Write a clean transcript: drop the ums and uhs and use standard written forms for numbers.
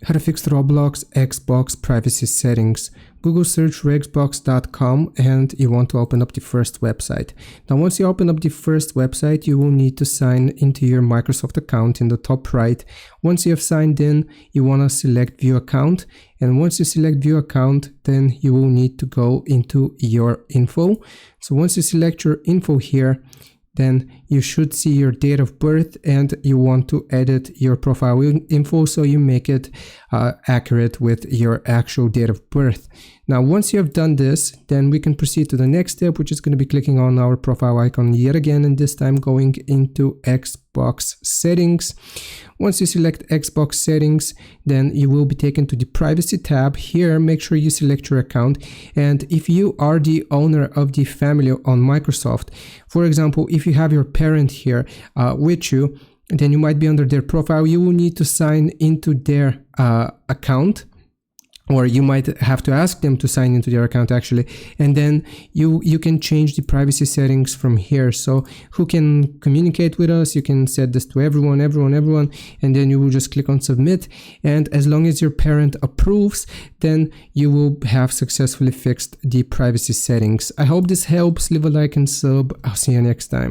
How to fix Roblox Xbox privacy settings. Google search xbox.com and you want to open up the first website. Now once you open up the first website, you will need to sign into your Microsoft account in the top right. Once you have signed in, you want to select view account, and once you select view account, then you will need to go into your info. So once you select your info here, then you should see your date of birth, and you want to edit your profile info so you make it accurate with your actual date of birth. Now once you have done this, then we can proceed to the next step, which is going to be clicking on our profile icon yet again, and this time going into Xbox settings. Once you select Xbox settings, then you will be taken to the privacy tab. Here make sure you select your account, and if you are the owner of the family on Microsoft, for example, if you have your parent here with you, then you might be under their profile. You will need to sign into their account, or you might have to ask them to sign into their account actually, and then you can change the privacy settings from here. So who can communicate with us, you can set this to everyone, and then you will just click on submit, and as long as your parent approves, then you will have successfully fixed the privacy settings. I hope this helps. Leave a like and sub. I'll see you next time.